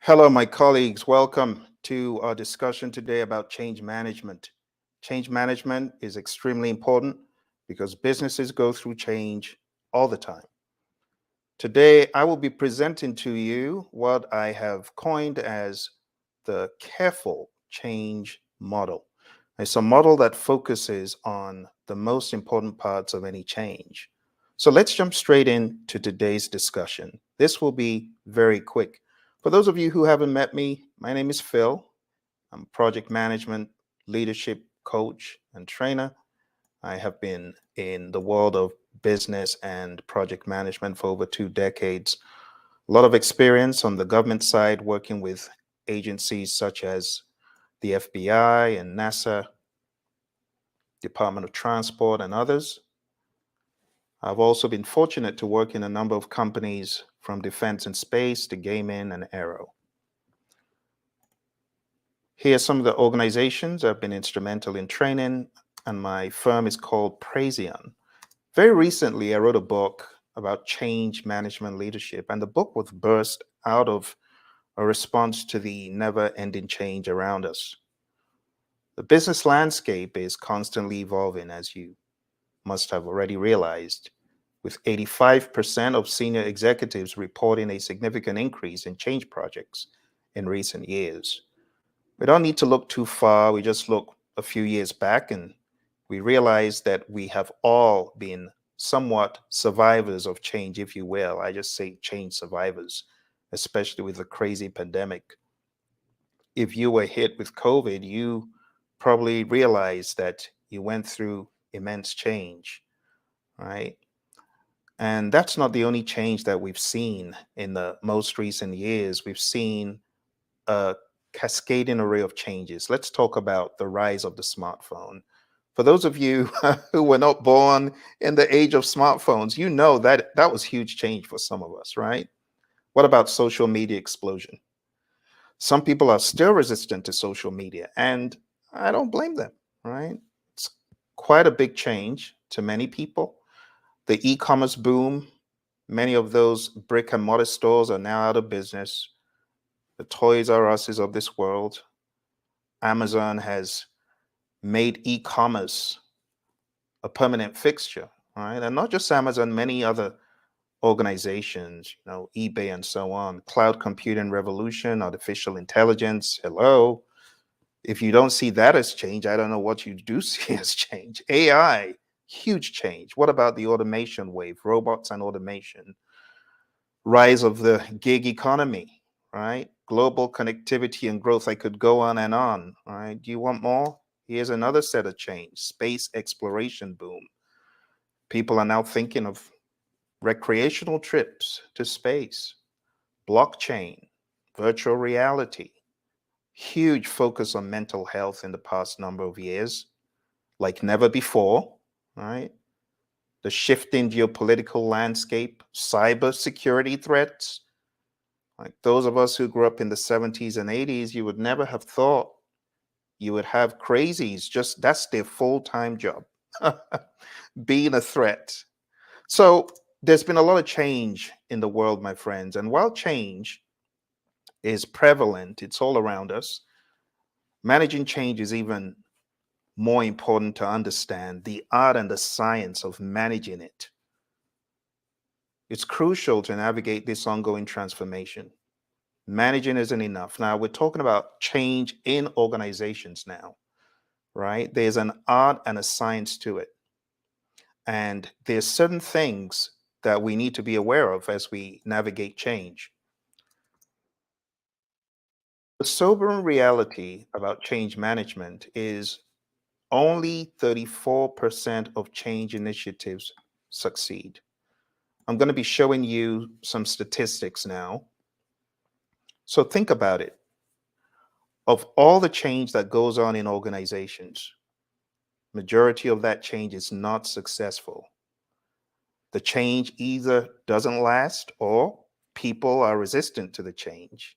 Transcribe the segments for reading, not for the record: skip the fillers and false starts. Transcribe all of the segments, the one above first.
Hello, my colleagues. Welcome to our discussion today about change management. Change management is extremely important because businesses go through change all the time. Today, I will be presenting to you what I have coined as the careful change model. It's a model that focuses on the most important parts of any change. So let's jump straight into today's discussion. This will be very quick. For those of you who haven't met me, my name is Phil. I'm a project management, leadership coach, and trainer. I have been in the world of business and project management for over 2 decades. A lot of experience on the government side working with agencies such as the FBI and NASA, Department of Transport, and others. I've also been fortunate to work in a number of companies from defense and space to gaming and aero. Here are some of the organizations I've been instrumental in training, and my firm is called Praision. Very recently, I wrote a book about change management leadership, and the book was birthed out of a response to the never-ending change around us. The business landscape is constantly evolving, as you must have already realized, with 85% of senior executives reporting a significant increase in change projects in recent years. We don't need to look too far. We just look a few years back and we realize that we have all been somewhat survivors of change, if you will. I just say change survivors, especially with the crazy pandemic. If you were hit with COVID, you probably realized that you went through immense change, right? And that's not the only change that we've seen in the most recent years. We've seen a cascading array of changes. Let's talk about the rise of the smartphone. For those of you who were not born in the age of smartphones, you know that that was huge change for some of us, right? What about social media explosion? Some people are still resistant to social media, and I don't blame them, right? It's quite a big change to many people. The e-commerce boom, many of those brick and mortar stores are now out of business. The Toys R Us's of this world. Amazon has made e-commerce a permanent fixture, right? And not just Amazon, many other organizations, eBay and so on. Cloud computing revolution, artificial intelligence. Hello. If you don't see that as change, I don't know what you do see as change. AI, huge change. What about the automation wave, robots and automation? Rise of the gig economy, right? Global connectivity and growth. I could go on and on, right? Do you want more? Here's another set of change, space exploration boom. People are now thinking of recreational trips to space, blockchain, virtual reality, huge focus on mental health in the past number of years, like never before, right? The shifting geopolitical landscape, cyber security threats. Like those of us who grew up in the 70s and 80s, you would never have thought you would have crazies. Just that's their full-time job, being a threat. So there's been a lot of change in the world, my friends. And while change is prevalent, it's all around us, managing change is even more important to understand the art and the science of managing it. It's crucial to navigate this ongoing transformation. Managing isn't enough. Now, we're talking about change in organizations now, right? There's an art and a science to it. And there's certain things that we need to be aware of as we navigate change. The sobering reality about change management is only 34% of change initiatives succeed. I'm going to be showing you some statistics now. So think about it. Of all the change that goes on in organizations, majority of that change is not successful. The change either doesn't last or people are resistant to the change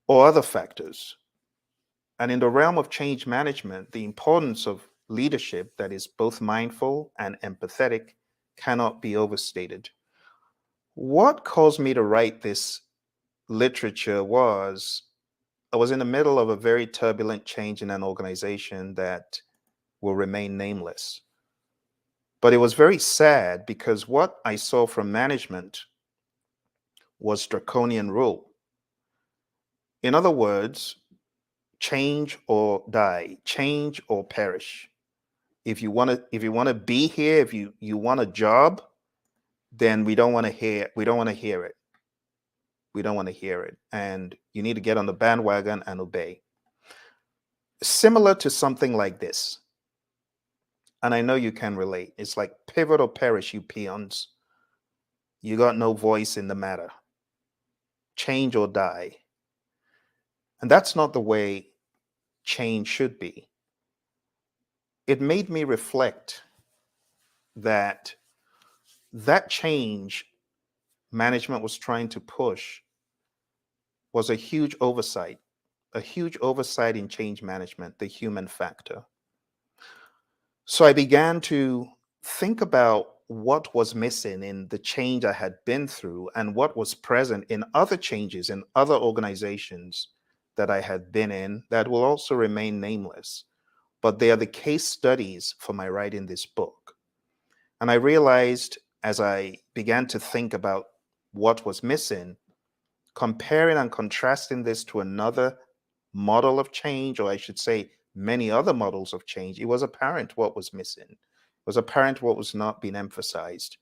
or other factors. And in the realm of change management, the importance of leadership that is both mindful and empathetic cannot be overstated. What caused me to write this literature was I was in the middle of a very turbulent change in an organization that will remain nameless. But it was very sad because what I saw from management was draconian rule. In other words, change or die, change or perish. If you want to be here, if you want a job, then we don't want to hear it. We don't want to hear it. And you need to get on the bandwagon and obey. Similar to something like this, and I know you can relate. It's like pivot or perish, you peons. You got no voice in the matter. Change or die. And that's not the way change should be. It made me reflect that that change management was trying to push was a huge oversight in change management, the human factor. So I began to think about what was missing in the change I had been through and what was present in other changes in other organizations that I had been in that will also remain nameless. But they are the case studies for my writing this book. And I realized as I began to think about what was missing, comparing and contrasting this to another model of change, or I should say, many other models of change, it was apparent what was missing. It was apparent what was not being emphasized.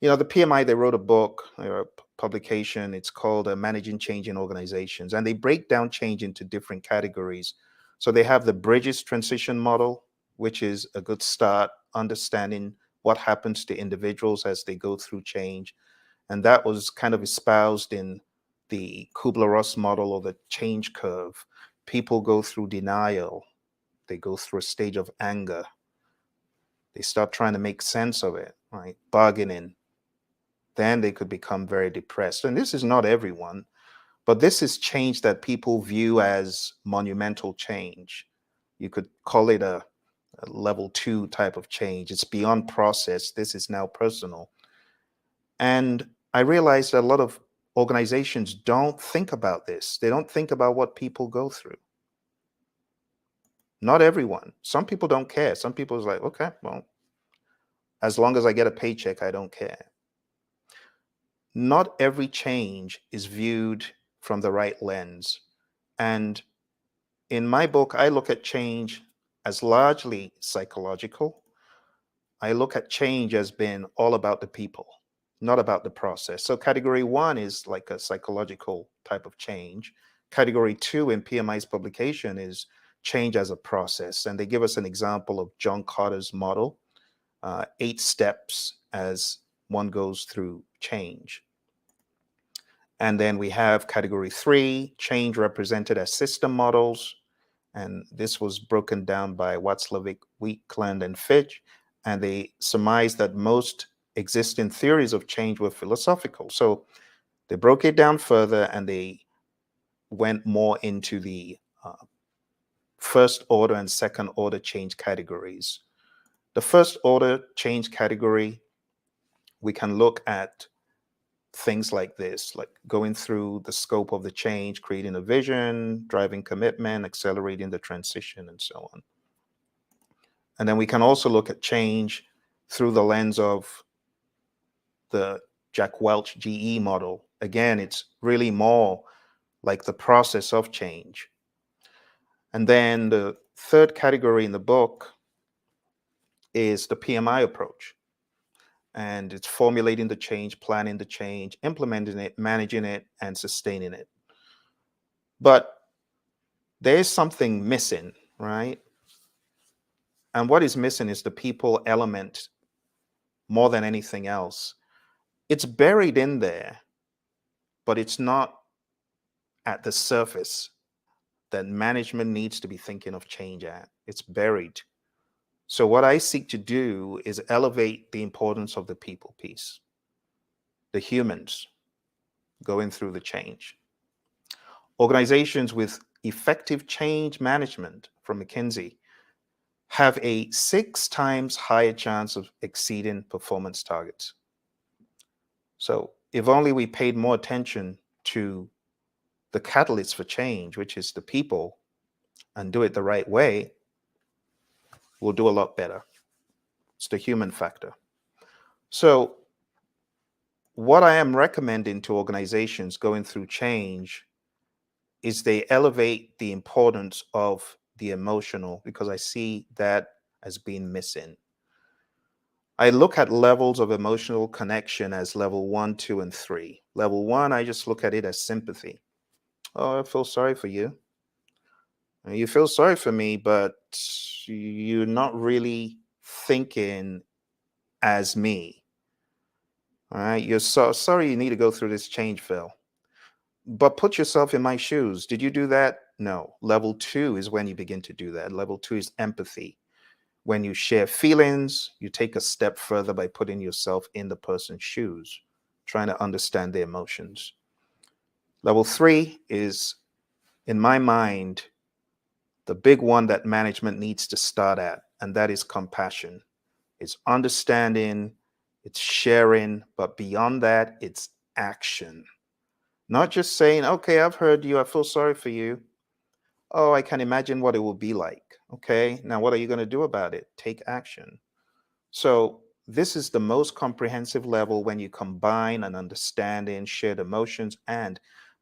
The PMI, they wrote a book or a publication. It's called Managing Change in Organizations, and they break down change into different categories. So they have the Bridges transition model, which is a good start, understanding what happens to individuals as they go through change. And that was kind of espoused in the Kubler-Ross model or the change curve. People go through denial. They go through a stage of anger. They start trying to make sense of it, right? Bargaining. Then they could become very depressed. And this is not everyone, but this is change that people view as monumental change. You could call it a level 2 type of change. It's beyond process. This is now personal. And I realized that a lot of organizations don't think about this. They don't think about what people go through. Not everyone. Some people don't care. Some people is like, okay, well, as long as I get a paycheck, I don't care. Not every change is viewed from the right lens. And in my book, I look at change as largely psychological. I look at change as being all about the people, not about the process. So category 1 is like a psychological type of change. Category 2 in PMI's publication is change as a process. And they give us an example of John Carter's model, 8 steps as one goes through change. And then we have category 3, change represented as system models. And this was broken down by Watzlawick, Weakland, and Fitch. And they surmised that most existing theories of change were philosophical. So they broke it down further and they went more into the first order and second order change categories. The first order change category, we can look at things like this, like going through the scope of the change, creating a vision, driving commitment, accelerating the transition, and so on. And then we can also look at change through the lens of the Jack Welch GE model. Again, it's really more like the process of change. And then the third category in the book is the PMI approach. And it's formulating the change, planning the change, implementing it, managing it, and sustaining it. But there's something missing, right? And what is missing is the people element more than anything else. It's buried in there, but it's not at the surface that management needs to be thinking of change at. It's buried. So what I seek to do is elevate the importance of the people piece, the humans going through the change. Organizations with effective change management from McKinsey have a 6 times higher chance of exceeding performance targets. So if only we paid more attention to the catalyst for change, which is the people, and do it the right way, we'll do a lot better. It's the human factor. So, what I am recommending to organizations going through change is they elevate the importance of the emotional, because I see that as being missing. I look at levels of emotional connection as level 1, 2, and 3. Level 1, I just look at it as sympathy. Oh, I feel sorry for you. You feel sorry for me, but you're not really thinking as me. All right. You're so sorry you need to go through this change, Phil. But put yourself in my shoes. Did you do that? No. Level 2 is when you begin to do that. Level 2 is empathy. When you share feelings, you take a step further by putting yourself in the person's shoes, trying to understand their emotions. Level 3 is, in my mind, the big one that management needs to start at, and that is compassion. It's understanding, it's sharing, but beyond that, it's action. Not just saying, okay, I've heard you, I feel sorry for you. Oh, I can imagine what it will be like. Okay, now what are you going to do about it? Take action. So, this is the most comprehensive level when you combine an understanding, shared emotions, and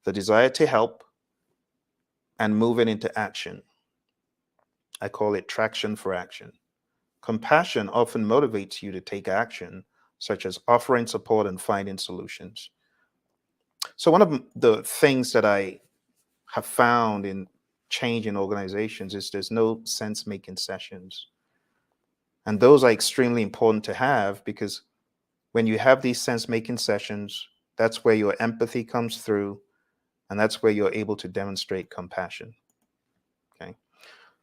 the desire to help and moving into action. I call it traction for action. Compassion often motivates you to take action, such as offering support and finding solutions. So, one of the things that I have found in change in organizations is there's no sense making sessions. And those are extremely important to have, because when you have these sense making sessions, that's where your empathy comes through, and that's where you're able to demonstrate compassion. Okay.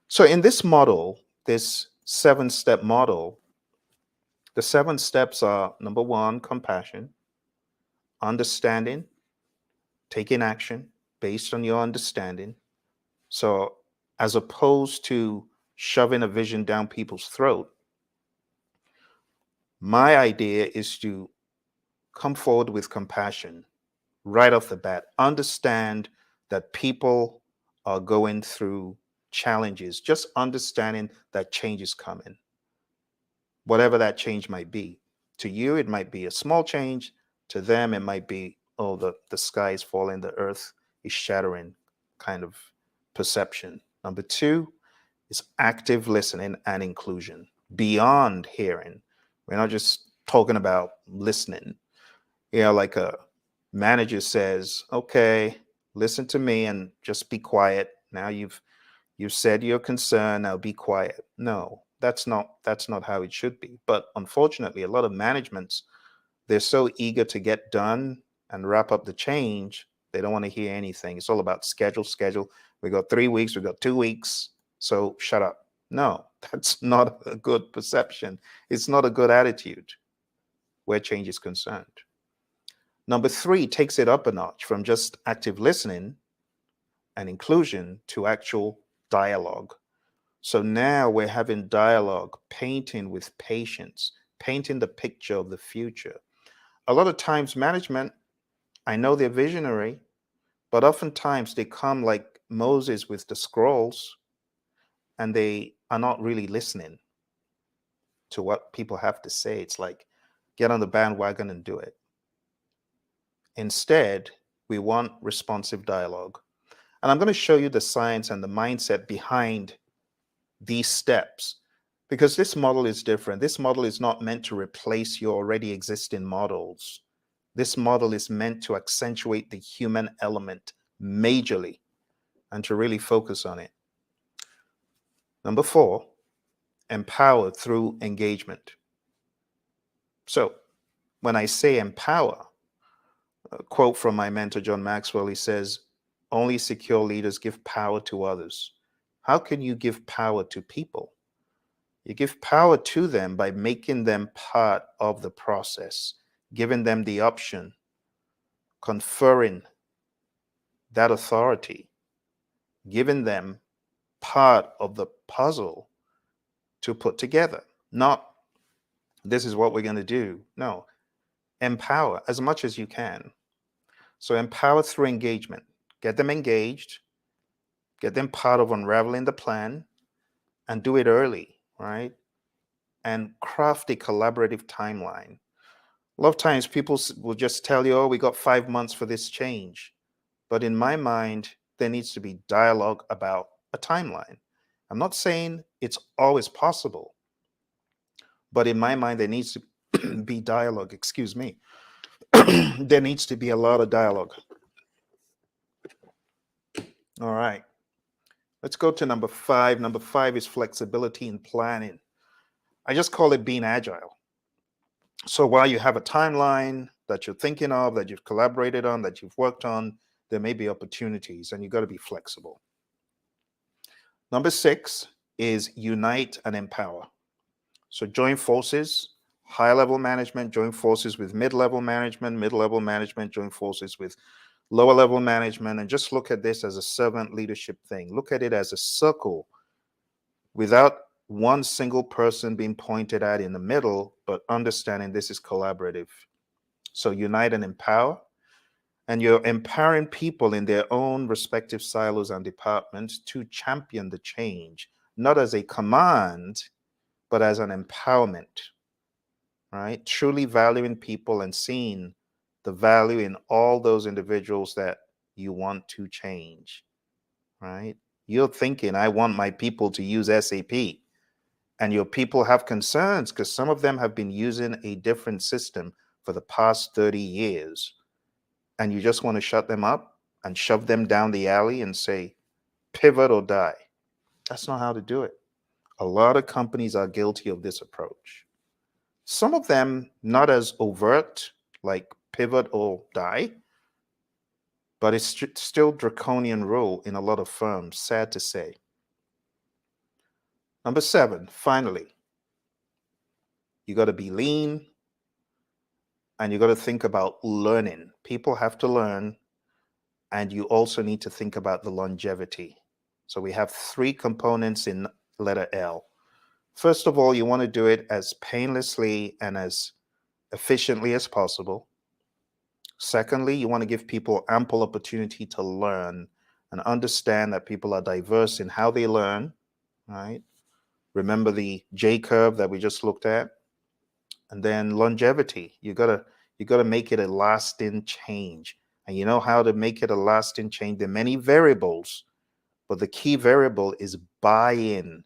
So, in this model, this 7-step model, the 7 steps are: number 1, compassion, understanding, taking action based on your understanding. So, as opposed to shoving a vision down people's throat, my idea is to come forward with compassion right off the bat. Understand that people are going through challenges. Just understanding that change is coming, whatever that change might be. To you, it might be a small change. To them, it might be, oh, the sky is falling, the earth is shattering kind of perception. Number 2 is active listening and inclusion beyond hearing. We're not just talking about listening. Like a manager says, okay, listen to me and just be quiet. Now you've said your concern, now be quiet. No, that's not how it should be. But unfortunately, a lot of managements, they're so eager to get done and wrap up the change, they don't want to hear anything. It's all about schedule, schedule. We got 3 weeks, we got 2 weeks, so shut up. No, that's not a good perception. It's not a good attitude where change is concerned. Number 3 takes it up a notch from just active listening and inclusion to actual dialogue. So now we're having dialogue, painting with patience, painting the picture of the future. A lot of times, management, I know they're visionary, but oftentimes they come like Moses with the scrolls, and they are not really listening to what people have to say. It's like, get on the bandwagon and do it. Instead, we want responsive dialogue. And I'm going to show you the science and the mindset behind these steps, because this model is different. This model is not meant to replace your already existing models. This model is meant to accentuate the human element majorly and to really focus on it. Number 4, empower through engagement. So when I say empower, a quote from my mentor, John Maxwell, he says, only secure leaders give power to others. How can you give power to people? You give power to them by making them part of the process, giving them the option, conferring that authority, giving them part of the puzzle to put together. Not, this is what we're going to do. No, empower as much as you can. So empower through engagement. get them engaged, get them part of unraveling the plan, and do it early, right? And craft a collaborative timeline. A lot of times people will just tell you, oh, we got 5 months for this change. But in my mind, there needs to be dialogue about a timeline. I'm not saying it's always possible, but in my mind, there needs to be dialogue. Excuse me. There needs to be a lot of dialogue. All right. Let's go to number 5. Number 5 is flexibility in planning. I just call it being agile. So while you have a timeline that you're thinking of, that you've collaborated on, that you've worked on, there may be opportunities and you got to be flexible. Number 6 is unite and empower. So join forces, high level management, join forces with mid-level management, join forces with lower level management, and just look at this as a servant leadership thing. Look at it as a circle without one single person being pointed at in the middle, but understanding this is collaborative. So unite and empower. And you're empowering people in their own respective silos and departments to champion the change, not as a command, but as an empowerment, right? Truly valuing people and seeing the value in all those individuals that you want to change, right? You're thinking, I want my people to use SAP, and your people have concerns because some of them have been using a different system for the past 30 years. And you just want to shut them up and shove them down the alley and say, pivot or die. That's not how to do it. A lot of companies are guilty of this approach. Some of them not as overt, like pivot or die, but it's still draconian rule in a lot of firms, sad to say. Number 7, finally, you got to be lean and you got to think about learning. People have to learn, and you also need to think about the longevity. So we have 3 components in letter L. First of all, you want to do it as painlessly and as efficiently as possible. Secondly, you want to give people ample opportunity to learn and understand that people are diverse in how they learn, right? Remember the J curve that we just looked at? And then longevity. You got to make it a lasting change. And you know how to make it a lasting change? There are many variables, but the key variable is buy-in,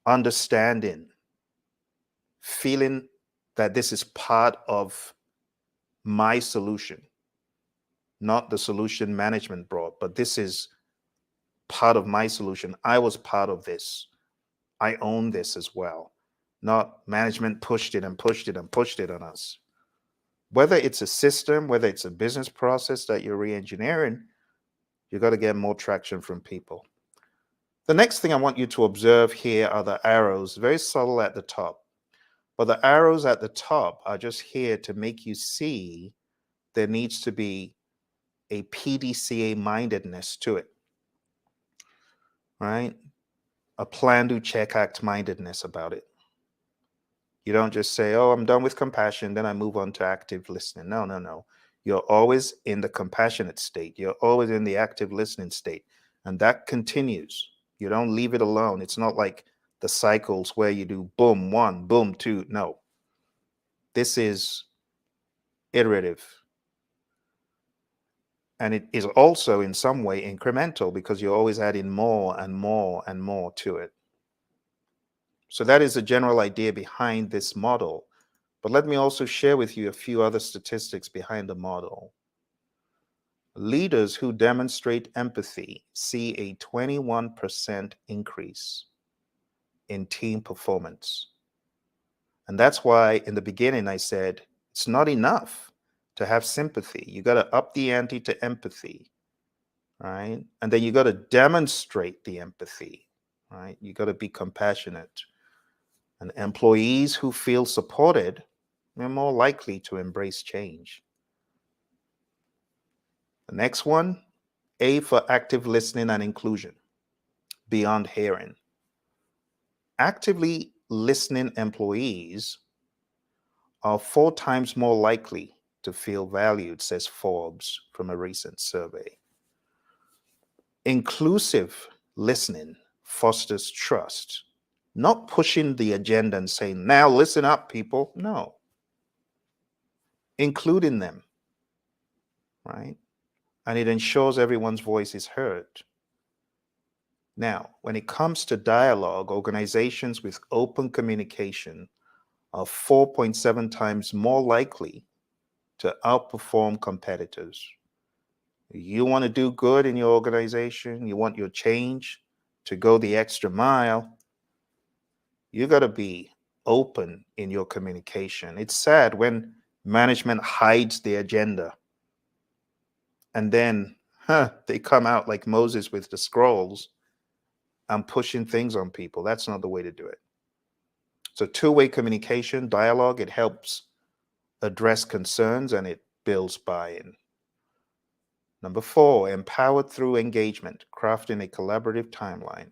understanding, feeling that this is part of my solution, not the solution management brought, but this is part of my solution. I was part of this. I own this as well. Not management pushed it and pushed it and pushed it on us. Whether it's a system, whether it's a business process that you're re-engineering, you got to get more traction from people. The next thing I want you to observe here are the arrows, very subtle at the top. But the arrows at the top are just here to make you see there needs to be a PDCA mindedness to it, right? A plan, do, check, act mindedness about it. You don't just say, oh, I'm done with compassion, then I move on to active listening. No, no, no. You're always in the compassionate state. You're always in the active listening state. And that continues. You don't leave it alone. It's not like the cycles where you do boom, 1, boom, 2. No. This is iterative. And it is also in some way incremental because you're always adding more and more and more to it. So that is the general idea behind this model. But let me also share with you a few other statistics behind the model. Leaders who demonstrate empathy see a 21% increase in team performance. And that's why in the beginning I said, it's not enough to have sympathy. You got to up the ante to empathy, right? And then you got to demonstrate the empathy, right? You got to be compassionate. And employees who feel supported are more likely to embrace change. The next one, A for active listening and inclusion, beyond hearing. Actively listening employees are 4 times more likely to feel valued, says Forbes from a recent survey. Inclusive listening fosters trust, not pushing the agenda and saying, now listen up, people. No, including them, right? And it ensures everyone's voice is heard. Now, when it comes to dialogue, organizations with open communication are 4.7 times more likely to outperform competitors. You want to do good in your organization, you want your change to go the extra mile, you got to be open in your communication. It's sad when management hides the agenda and then they come out like Moses with the scrolls and pushing things on people. That's not the way to do it. So two-way communication, dialogue, it helps address concerns and it builds buy-in. Number 4, empowered through engagement, crafting a collaborative timeline.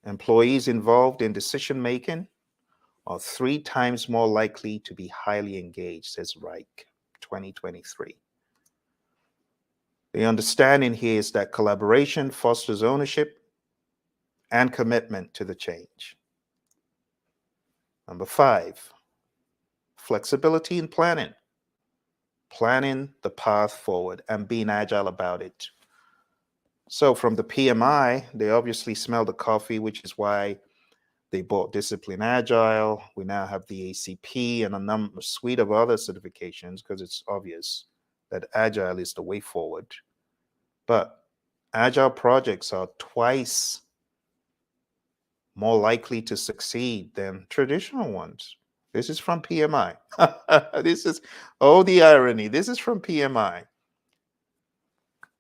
Employees involved in decision making are 3 times more likely to be highly engaged, says Reich, 2023. The understanding here is that collaboration fosters ownership and commitment to the change. Number 5, flexibility in planning. Planning the path forward and being agile about it. So from the PMI, they obviously smell the coffee, which is why they bought Discipline Agile. We now have the ACP and a suite of other certifications because it's obvious that Agile is the way forward. But Agile projects are twice more likely to succeed than traditional ones. This is from PMI. This is, oh, the irony. This is from PMI.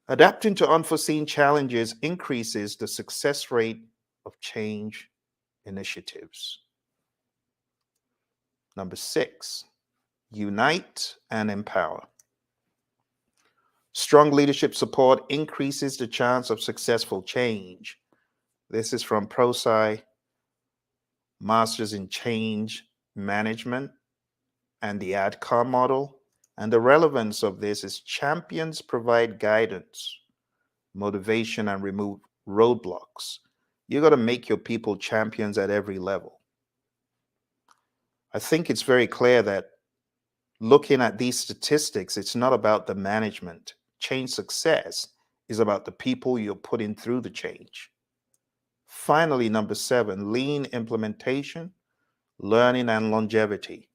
Adapting to unforeseen challenges increases the success rate of change initiatives. Number 6, unite and empower. Strong leadership support increases the chance of successful change. This is from ProSci, Masters in Change Management, and the ADCOM model. And the relevance of this is champions provide guidance, motivation, and remove roadblocks. You got to make your people champions at every level. I think it's very clear that looking at these statistics, it's not about the management. Change success is about the people you're putting through the change. Finally, number 7, lean implementation, learning, and longevity.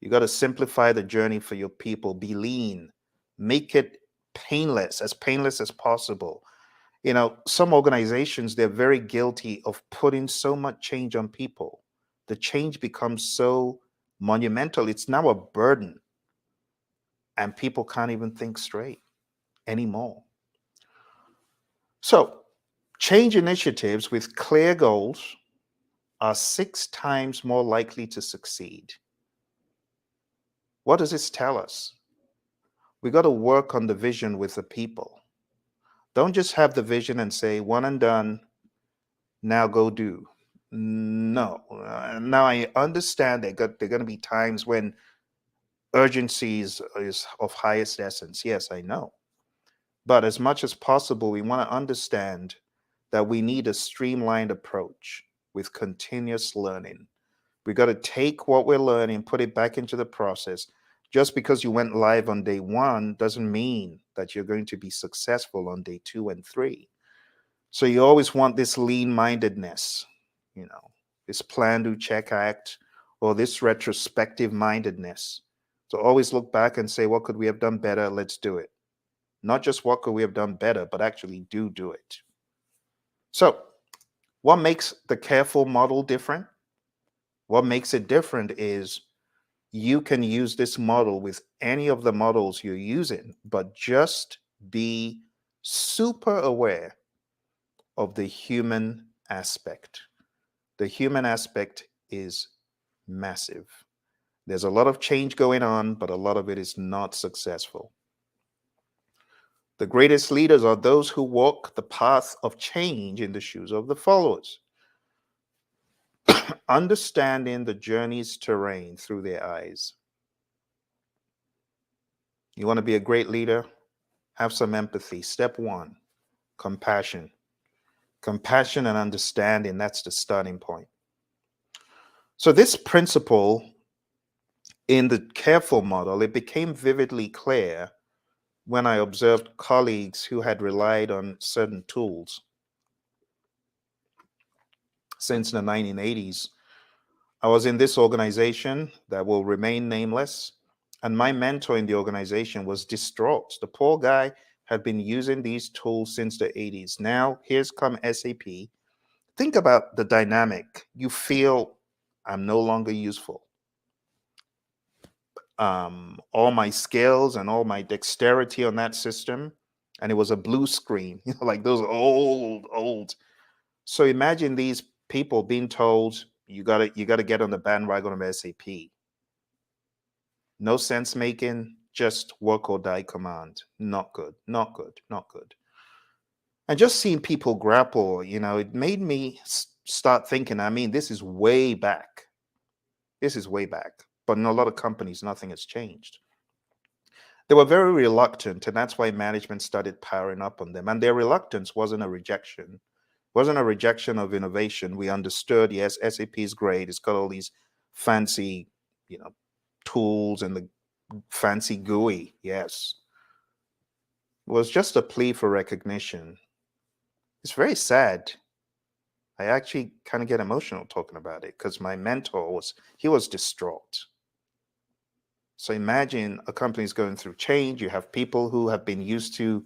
You got to simplify the journey for your people. Be lean. Make it painless as possible. You know, some organizations, they're very guilty of putting so much change on people. The change becomes so monumental. It's now a burden. And people can't even think straight anymore. So, change initiatives with clear goals are 6 times more likely to succeed. What does this tell us? We got to work on the vision with the people. Don't just have the vision and say, one and done, now go do. No. Now I understand that there are going to be times when urgency is of highest essence. Yes, I know. But as much as possible, we want to understand that we need a streamlined approach with continuous learning. We got to take what we're learning, put it back into the process. Just because you went live on day 1 doesn't mean that you're going to be successful on day 2 and 3. So you always want this lean-mindedness, you know, this plan, do, check, act, or this retrospective mindedness. So always look back and say, what could we have done better? Let's do it. Not just what could we have done better, but actually do it. So what makes the careful model different? What makes it different is you can use this model with any of the models you're using, but just be super aware of the human aspect. The human aspect is massive. There's a lot of change going on, but a lot of it is not successful. The greatest leaders are those who walk the path of change in the shoes of the followers, understanding the journey's terrain through their eyes. You want to be a great leader? Have some empathy. Step one, compassion. Compassion and understanding, that's the starting point. So, this principle in the careful model, it became vividly clear when I observed colleagues who had relied on certain tools since the 1980s. I was in this organization that will remain nameless, and my mentor in the organization was distraught. The poor guy had been using these tools since the 80s. Now, here's come SAP. Think about the dynamic. You feel I'm no longer useful. All my skills and all my dexterity on that system, and it was a blue screen, like those old. So imagine these people being told you gotta get on the bandwagon of SAP. No sense making, just work or die command. Not good, not good, not good. And just seeing people grapple, it made me start thinking. I mean, this is way back. This is way back. But in a lot of companies, nothing has changed. They were very reluctant, and that's why management started powering up on them. And their reluctance wasn't a rejection of innovation. We understood, yes, SAP is great. It's got all these fancy, you know, tools and the fancy GUI. Yes, it was just a plea for recognition. It's very sad. I actually kind of get emotional talking about it because my mentor was distraught. So imagine a company's going through change. You have people who have been used to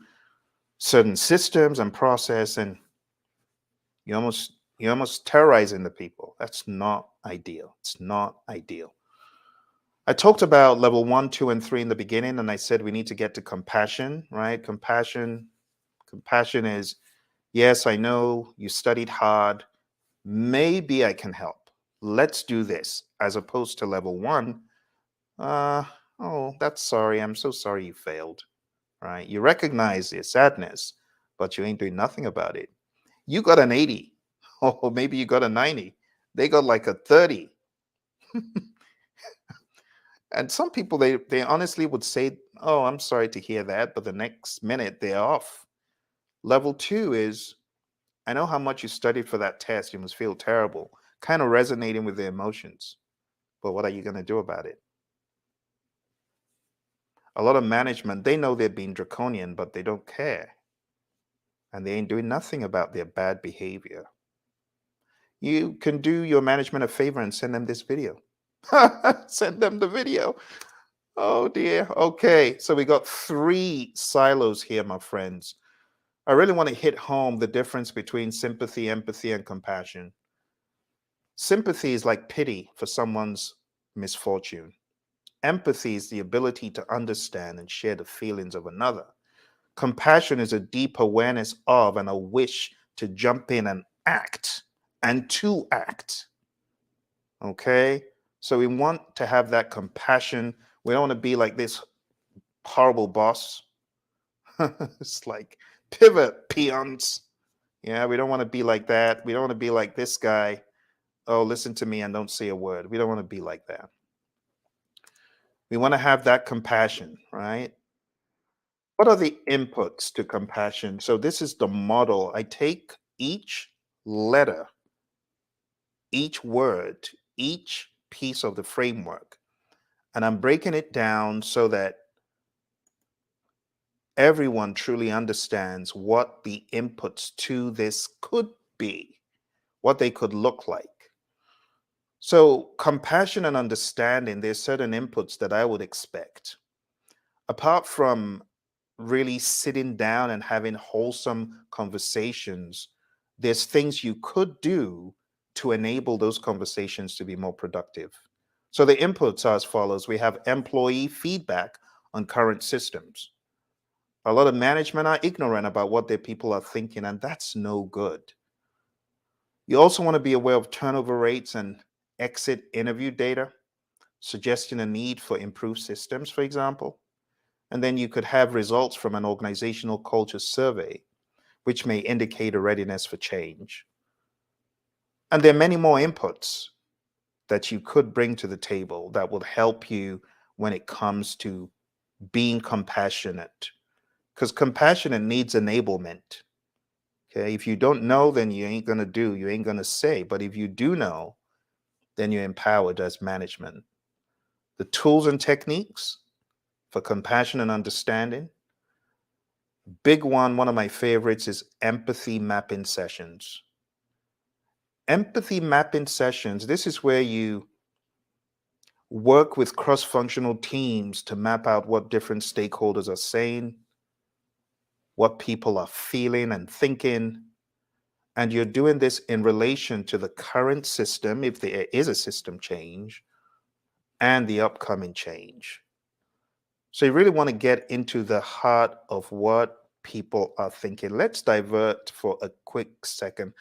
certain systems and process, and you're almost terrorizing the people. That's not ideal. It's not ideal. I talked about level 1, 2, and 3 in the beginning, and I said we need to get to compassion, right? Compassion is, yes, I know you studied hard. Maybe I can help. Let's do this, as opposed to level 1. Uh, oh, that's sorry. I'm so sorry you failed, right? You recognize your sadness, but you ain't doing nothing about it. You got an 80, or maybe you got a 90. They got like a 30. And some people, they honestly would say, oh, I'm sorry to hear that, but the next minute they're off. Level 2 is, I know how much you studied for that test. You must feel terrible, kind of resonating with the emotions. But what are you going to do about it? A lot of management, they know they're being draconian, but they don't care. And they ain't doing nothing about their bad behavior. You can do your management a favor and send them this video. Send them the video. Oh dear. Okay. So we got 3 silos here, my friends. I really want to hit home the difference between sympathy, empathy, and compassion. Sympathy is like pity for someone's misfortune. Empathy is the ability to understand and share the feelings of another. Compassion is a deep awareness of and a wish to jump in and act and to act. Okay? So we want to have that compassion. We don't want to be like this horrible boss. It's like pivot peons. Yeah, we don't want to be like that. We don't want to be like this guy. Oh, listen to me and don't say a word. We don't want to be like that. We want to have that compassion, right? What are the inputs to compassion? So this is the model. I take each letter, each word, each piece of the framework, and I'm breaking it down so that everyone truly understands what the inputs to this could be, what they could look like. So, compassion and understanding, there's certain inputs that I would expect. Apart from really sitting down and having wholesome conversations, there's things you could do to enable those conversations to be more productive. So, the inputs are as follows. We have employee feedback on current systems. A lot of management are ignorant about what their people are thinking, and that's no good. You also want to be aware of turnover rates and exit interview data, suggesting a need for improved systems, for example. And then you could have results from an organizational culture survey, which may indicate a readiness for change. And there are many more inputs that you could bring to the table that will help you when it comes to being compassionate, because compassionate needs enablement. Okay. If you don't know, then you ain't going to do, you ain't going to say. But if you do know, then you're empowered as management. The tools and techniques for compassion and understanding. Big one of my favorites is empathy mapping sessions. Empathy mapping sessions, this is where you work with cross-functional teams to map out what different stakeholders are saying, what people are feeling and thinking. And you're doing this in relation to the current system, if there is a system change, and the upcoming change. So you really want to get into the heart of what people are thinking. Let's divert for a quick second.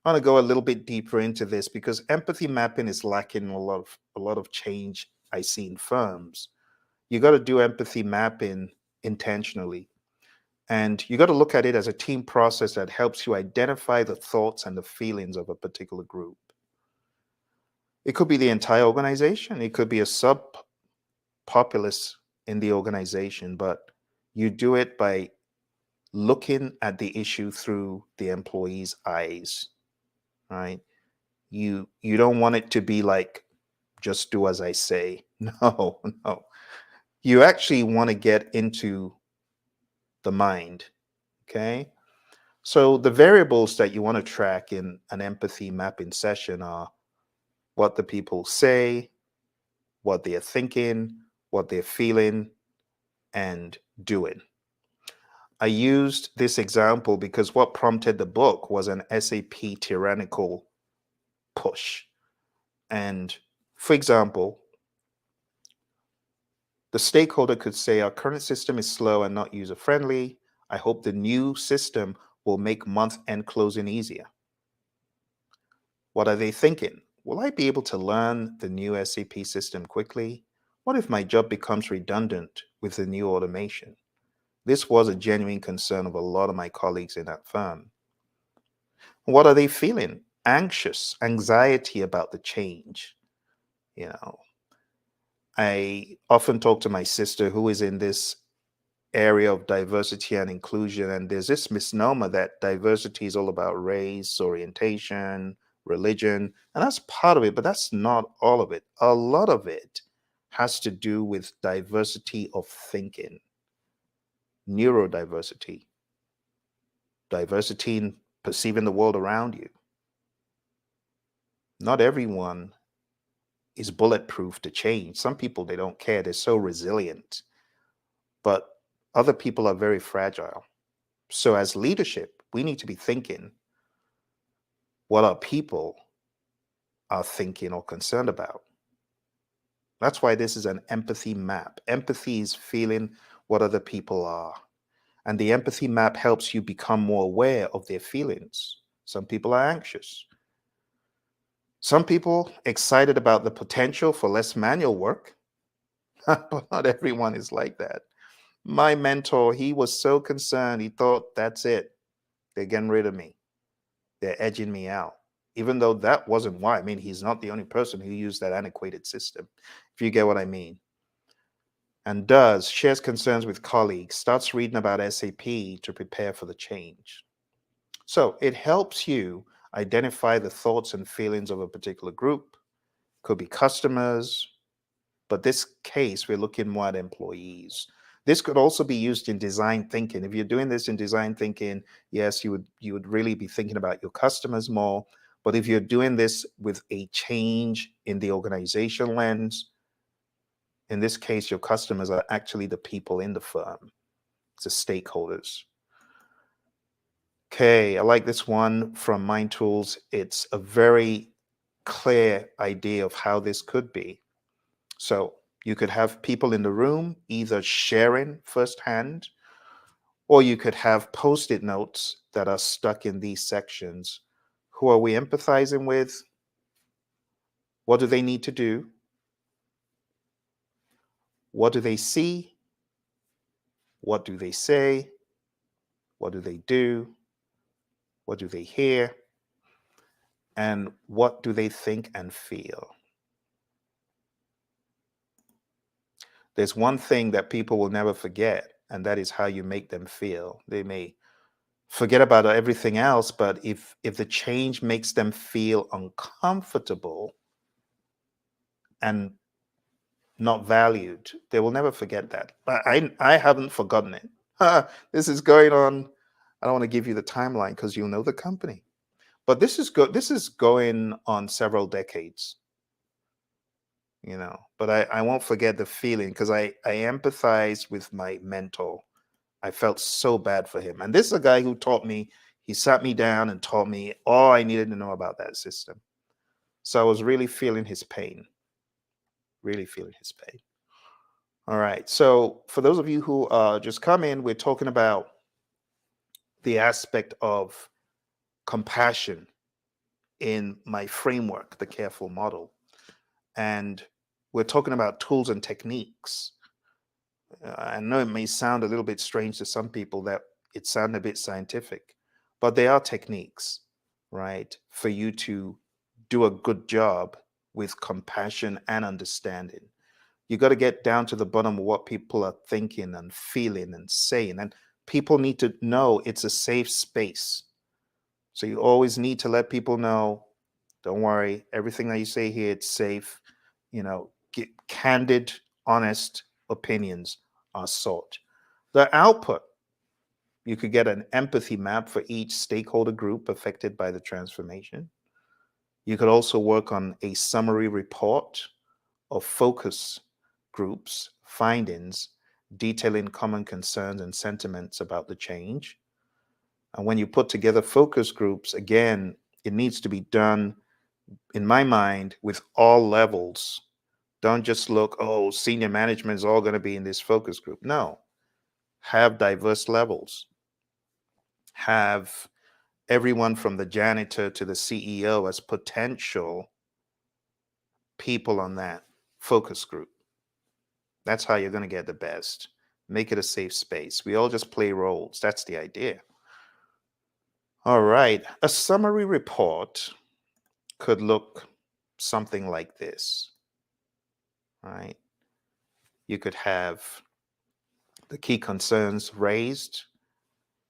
I want to go a little bit deeper into this because empathy mapping is lacking a lot of change I see in firms. You got to do empathy mapping intentionally. And you got to look at it as a team process that helps you identify the thoughts and the feelings of a particular group. It could be the entire organization, it could be a subpopulace in the organization, but you do it by looking at the issue through the employee's eyes, right? You don't want it to be like just do as I say. No, no. You actually want to get into the mind, okay? So the variables that you want to track in an empathy mapping session are what the people say, what they're thinking, what they're feeling, and doing. I used this example because what prompted the book was an SAP tyrannical push. And for example, the stakeholder could say, our current system is slow and not user friendly. I hope the new system will make month end closing easier. What are they thinking? Will I be able to learn the new SAP system quickly? What if my job becomes redundant with the new automation? This was a genuine concern of a lot of my colleagues in that firm. What are they feeling? Anxious, anxiety about the change. You know, I often talk to my sister who is in this area of diversity and inclusion, and there's this misnomer that diversity is all about race, orientation, religion, and that's part of it, but that's not all of it. A lot of it has to do with diversity of thinking, neurodiversity, diversity in perceiving the world around you. Not everyone is bulletproof to change. Some people, they don't care. They're so resilient, but other people are very fragile. So as leadership, we need to be thinking what our people are thinking or concerned about. That's why this is an empathy map. Empathy is feeling what other people are. And the empathy map helps you become more aware of their feelings. Some people are anxious. Some people excited about the potential for less manual work, but not everyone is like that. My mentor, he was so concerned. He thought, that's it. They're getting rid of me. They're edging me out. Even though that wasn't why. I mean, he's not the only person who used that antiquated system, if you get what I mean. And shares concerns with colleagues, starts reading about SAP to prepare for the change. So it helps you identify the thoughts and feelings of a particular group. Could be customers, but this case, we're looking more at employees. This could also be used in design thinking. If you're doing this in design thinking, yes, you would really be thinking about your customers more. But if you're doing this with a change in the organization lens, in this case, your customers are actually the people in the firm, it's the stakeholders. Okay, I like this one from Mind Tools. It's a very clear idea of how this could be. So you could have people in the room either sharing firsthand, or you could have post-it notes that are stuck in these sections. Who are we empathizing with? What do they need to do? What do they see? What do they say? What do they do? What do they hear? And what do they think and feel? There's one thing that people will never forget, and that is how you make them feel. They may forget about everything else, but if the change makes them feel uncomfortable and not valued, they will never forget that. But I haven't forgotten it. This is going on. I don't want to give you the timeline because you'll know the company. But this is going on several decades, you know. But I won't forget the feeling because I empathize with my mentor. I felt so bad for him. And this is a guy who taught me, he sat me down and taught me all I needed to know about that system. So I was really feeling his pain, really feeling his pain. All right. So for those of you who just come in, we're talking about the aspect of compassion in my framework, the careful model. And we're talking about tools and techniques. I know it may sound a little bit strange to some people that it sounds a bit scientific, but they are techniques, right? For you to do a good job with compassion and understanding. You got to get down to the bottom of what people are thinking and feeling and saying. And people need to know it's a safe space. So you always need to let people know, don't worry, everything that you say here, it's safe. You know, get candid, honest opinions are sought. The output, you could get an empathy map for each stakeholder group affected by the transformation. You could also work on a summary report of focus groups, findings, detailing common concerns and sentiments about the change. And when you put together focus groups, again, it needs to be done, in my mind, with all levels. Don't just look, oh, senior management is all going to be in this focus group. No, have diverse levels. Have everyone from the janitor to the CEO as potential people on that focus group. That's how you're going to get the best. Make it a safe space. We all just play roles. That's the idea. All right. A summary report could look something like this, right? You could have the key concerns raised,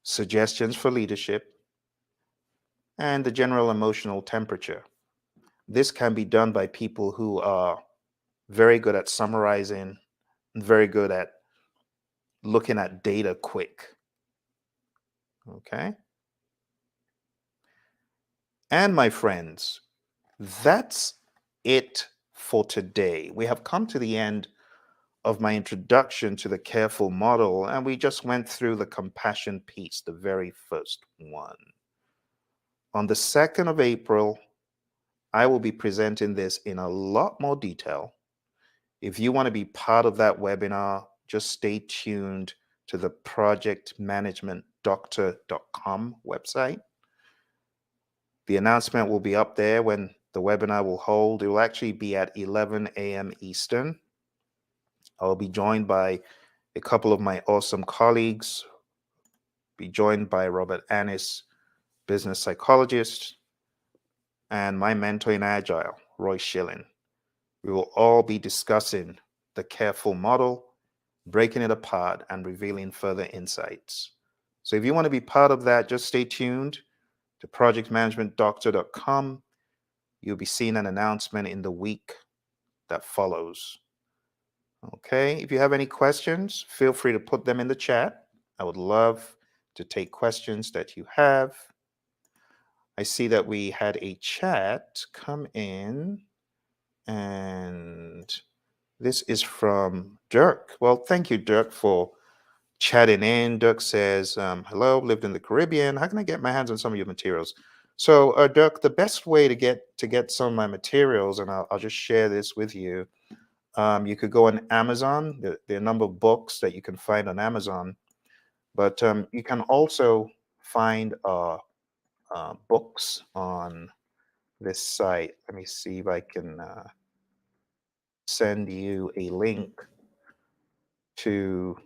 suggestions for leadership, and the general emotional temperature. This can be done by people who are very good at summarizing and very good at looking at data quick. Okay. And my friends, that's it for today. We have come to the end of my introduction to the careful model, and we just went through the compassion piece, the very first one. On the 2nd of April, I will be presenting this in a lot more detail. If you want to be part of that webinar, just stay tuned to the projectmanagementdoctor.com website. The announcement will be up there when the webinar will hold. It will actually be at 11 a.m. Eastern. I'll be joined by a couple of my awesome colleagues, be joined by Robert Annis, business psychologist, and my mentor in Agile, Roy Schilling. We will all be discussing the careful model, breaking it apart, and revealing further insights. So if you want to be part of that, just stay tuned to projectmanagementdoctor.com. You'll be seeing an announcement in the week that follows. Okay, if you have any questions, feel free to put them in the chat. I would love to take questions that you have. I see that we had a chat come in, and this is from Dirk. Well, thank you, Dirk, for chatting in. Dirk says, hello, lived in the Caribbean. How can I get my hands on some of your materials? So, Dirk, the best way to get some of my materials, and I'll just share this with you. You could go on Amazon. There are a number of books that you can find on Amazon, but you can also find books on this site. Let me see if I can send you a link to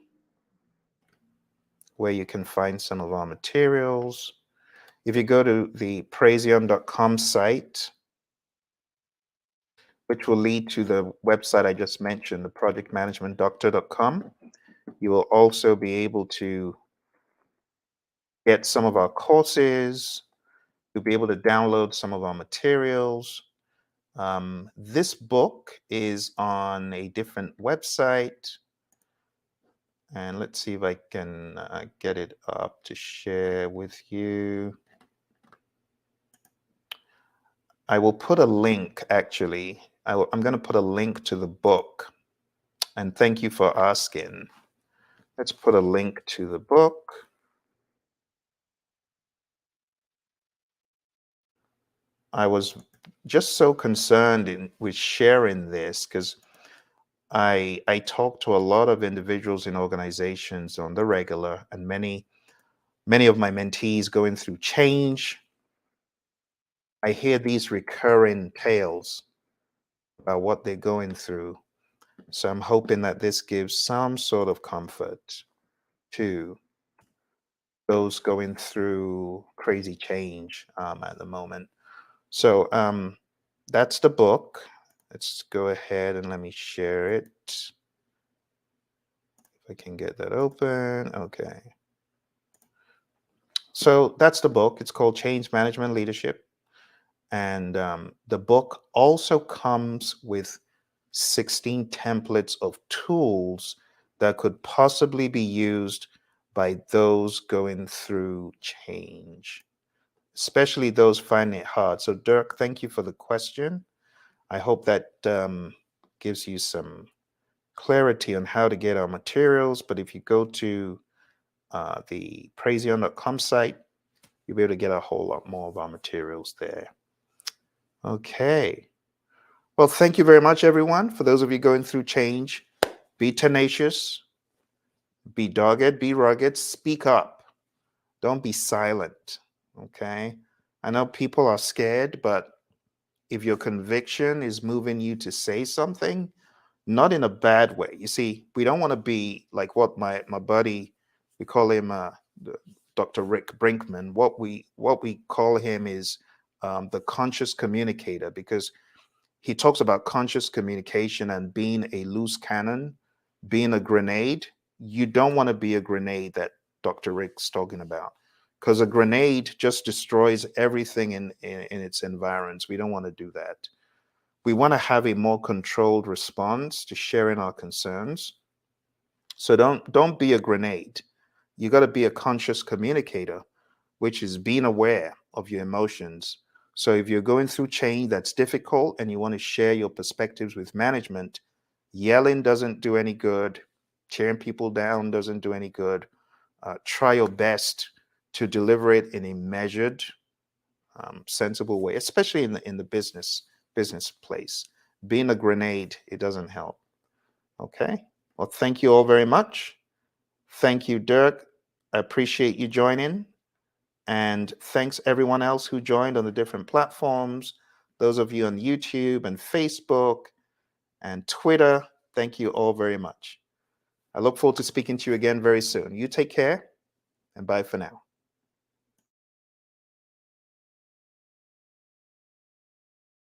where you can find some of our materials. If you go to the praizion.com site, which will lead to the website I just mentioned, the projectmanagementdoctor.com. You will also be able to get some of our courses. You'll be able to download some of our materials. This book is on a different website. And let's see if I can get it up to share with you. I will put a link, actually. I'm going to put a link to the book. And thank you for asking. Let's put a link to the book. I was just so concerned with sharing this because I talk to a lot of individuals in organizations on the regular, and many of my mentees going through change. I hear these recurring tales about what they're going through. So I'm hoping that this gives some sort of comfort to those going through crazy change at the moment. So that's the book. Let's go ahead and let me share it. If I can get that open. Okay. So that's the book. It's called Change Management Leadership. And the book also comes with 16 templates of tools that could possibly be used by those going through change, especially those finding it hard. So, Dirk, thank you for the question. I hope that gives you some clarity on how to get our materials. But if you go to the praiseon.com site, you'll be able to get a whole lot more of our materials there. Okay. Well, thank you very much, everyone. For those of you going through change, be tenacious, be dogged, be rugged, speak up. Don't be silent. Okay. I know people are scared, but if your conviction is moving you to say something, not in a bad way. You see, we don't want to be like what my buddy, we call him Dr. Rick Brinkman. What we call him is the conscious communicator, because he talks about conscious communication and being a loose cannon, being a grenade. You don't want to be a grenade that Dr. Rick's talking about, because a grenade just destroys everything in its environs. We don't want to do that. We want to have a more controlled response to sharing our concerns. So don't be a grenade. You got to be a conscious communicator, which is being aware of your emotions. So if you're going through change that's difficult and you want to share your perspectives with management, yelling doesn't do any good. Tearing people down doesn't do any good. Try your best to deliver it in a measured, sensible way, especially in the business place. Being a grenade, it doesn't help. Okay. Well, thank you all very much. Thank you, Dirk. I appreciate you joining. And thanks everyone else who joined on the different platforms. Those of you on YouTube and Facebook and Twitter, thank you all very much. I look forward to speaking to you again very soon. You take care, and bye for now.